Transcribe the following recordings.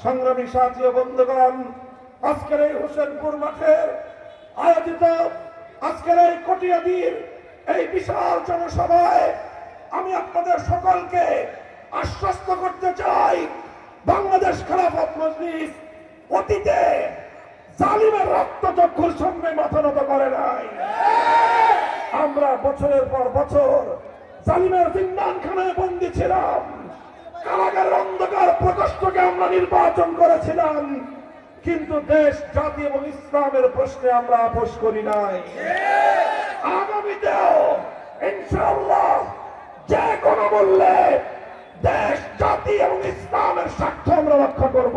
সংগ্রামী সাথী ও বন্ধুগণ, আজকের এই হোসেনপুর মাঠের আয়োজিত আজকের এই কটিয়াদীর এই বিশাল জনসভায় আমি আপনাদের সকলকে আশ্বস্ত করতে চাই, বাংলাদেশ খেলাফত মজলিস অতীতে জালিমের রক্তচক্ষুর সামনে মাথা নত করে নাই। আমরা বছরের পর বছর জালিমের জিন্দানখানায় বন্দী ছিলাম, কারাগারের অন্ধকার প্রকোষ্ঠকে আমরা নির্বাচন করেছিলাম, কিন্তু দেশ, জাতি এবং ইসলামের প্রশ্নে আমরা আপোষ করি নাই। আগামীতেও ইনশাআল্লাহ যে কোনো মূল্যে দেশ, জাতি এবং ইসলামের স্বার্থ আমরা রক্ষা করব।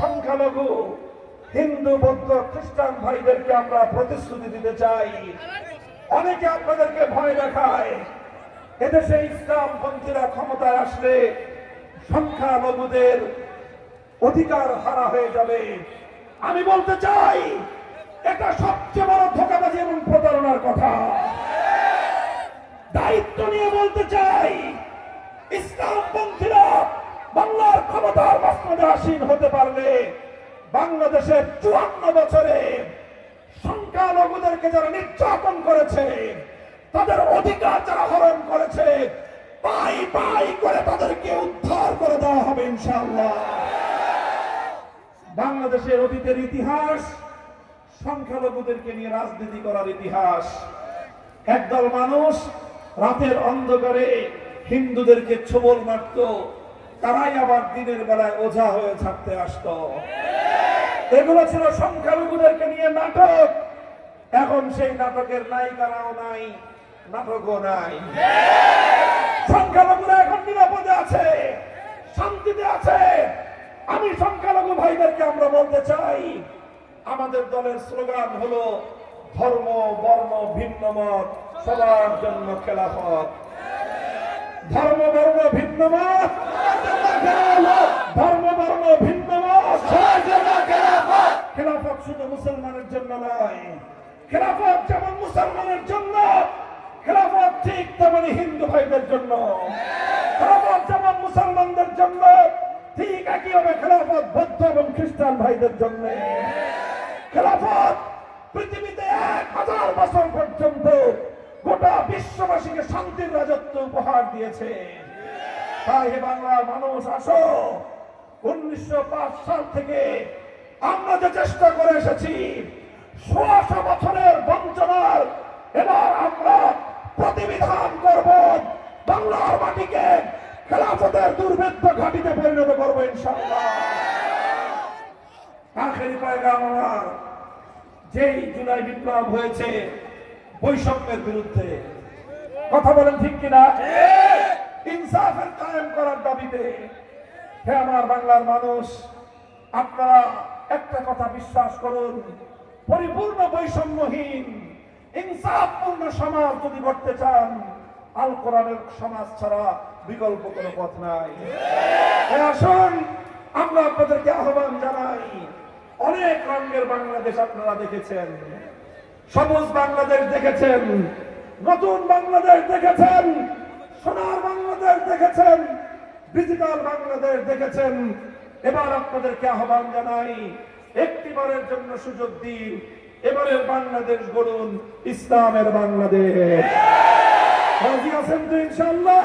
সংখ্যালঘু হিন্দু, বৌদ্ধ, খ্রিস্টান ভাইদেরকে আমরা প্রতিশ্রুতি দিতে চাই। অনেকে আপনাদেরকে ভয় দেখায়, এদেশে ইসলামপন্থীরা ক্ষমতায় আসলে সংখ্যালঘুদের অধিকার হারা হয়ে যাবে। আমি বলতে চাই এটা সবচেয়ে বড় ধোঁকাবাজি এবং প্রতারণার কথা। দায়িত্ব নিয়ে বলতে চাই, ইসলামপন্থীরা বাংলার ক্ষমতার মসনদে আসীন হতে পারলে বাংলাদেশের 54 বছরে সংখ্যালঘুদেরকে যারা নির্যাতন করেছে, তাদের অধিকার যারা হরণ করেছে, পাই পাই করে তাদেরকে উদ্ধার করে দেওয়া হবে ইনশাআল্লাহ। বাংলাদেশের অতীতের ইতিহাস সংখ্যালঘুদেরকে নিয়ে রাজনীতি করার ইতিহাস। একদল মানুষ রাতের অন্ধকারে হিন্দুদেরকে ছোবল মারত, তারাই আবার দিনের বেলায় ওঝা হয়ে থাকতে আসত। এগুলো ছিল সংখ্যালঘুদেরকে নিয়ে নাটক। এখন সেই নাটকের নায়িকারাও নাই, নাটকও নাই। সংখ্যালঘুরা এখন নিরাপদে আছে, শান্তিতে আছে। আমি সংখ্যালঘু ভাইদেরকে আমরা বলতে চাই, আমাদের দলের স্লোগান হলো ধর্ম, বর্ণ, ভিন্ন মত সবার জন্য খেলাফত। ধর্ম, বর্ণ, ভিন্ন মত, ধর্ম, বর্ণ, ভিন্ন মত খেলাফত শুধু মুসলমানের জন্য নয়। খেলাফত যেমন মুসলমানের জন্য, খেলাফত ঠিক তেমনি হিন্দু ভাইদের জন্য। খেলাফত যেমন মুসলমানদের জন্য, ঠিক একইভাবে খেলাফত বৌদ্ধ এবং খ্রিস্টান ভাইদের জন্য। খেলাফত পৃথিবীতে 1000 বছর পর্যন্ত গোটা বিশ্ববাসীকে শান্তির রাজত্ব উপহার দিয়েছে। তাই হে বাংলার মানুষ, আসো 1905 সাল থেকে আমরা যে চেষ্টা করে এসেছি, 1600 বছরের বঞ্চনার এবার আমরা প্রতিবিধান করব, বাংলার মাটিকে খেলাফতের দুর্ভেদ্য ঘাঁটিতে পরিণত করব ইনশাআল্লাহ। আখেরি পয়গাম আমার, যেই জুলাই বিপ্লব হয়েছে বৈষম্যের বিরুদ্ধে, কথা বলেন ঠিক কিনা? ইনসাফের কায়েম করার দাবিতে। হে আমার বাংলার মানুষ, আপনারা একটা কথা বিশ্বাস করুন, পরিপূর্ণ বৈষম্যহীন ইনসাফপূর্ণ সমাজ যদি গড়তে চান, আল কোরআনের সমাজ ছাড়া বিকল্প কোনো পথ নাই। আসুন আমরা আপনাদেরকে আহ্বান জানাই, অনেক রঙের বাংলাদেশ আপনারা দেখেছেন, সবুজ বাংলাদেশ দেখেছেন, নতুন বাংলাদেশ দেখেছেন, সোনার বাংলাদেশ দেখেছেন, ডিজিটাল বাংলাদেশ দেখেছেন। এবার আপনাদেরকে আহ্বান জানাই, একটিবারের জন্য সুযোগ দিন, এবারের বাংলাদেশ গড়ুন ইসলামের বাংলাদেশ। রাজি আছেন তো ইনশাআল্লাহ?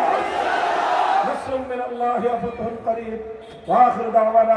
নাসরুম মিনাল্লাহি ওয়া ফাতহুন করিব। ওয়া আখিরু দাওয়ানা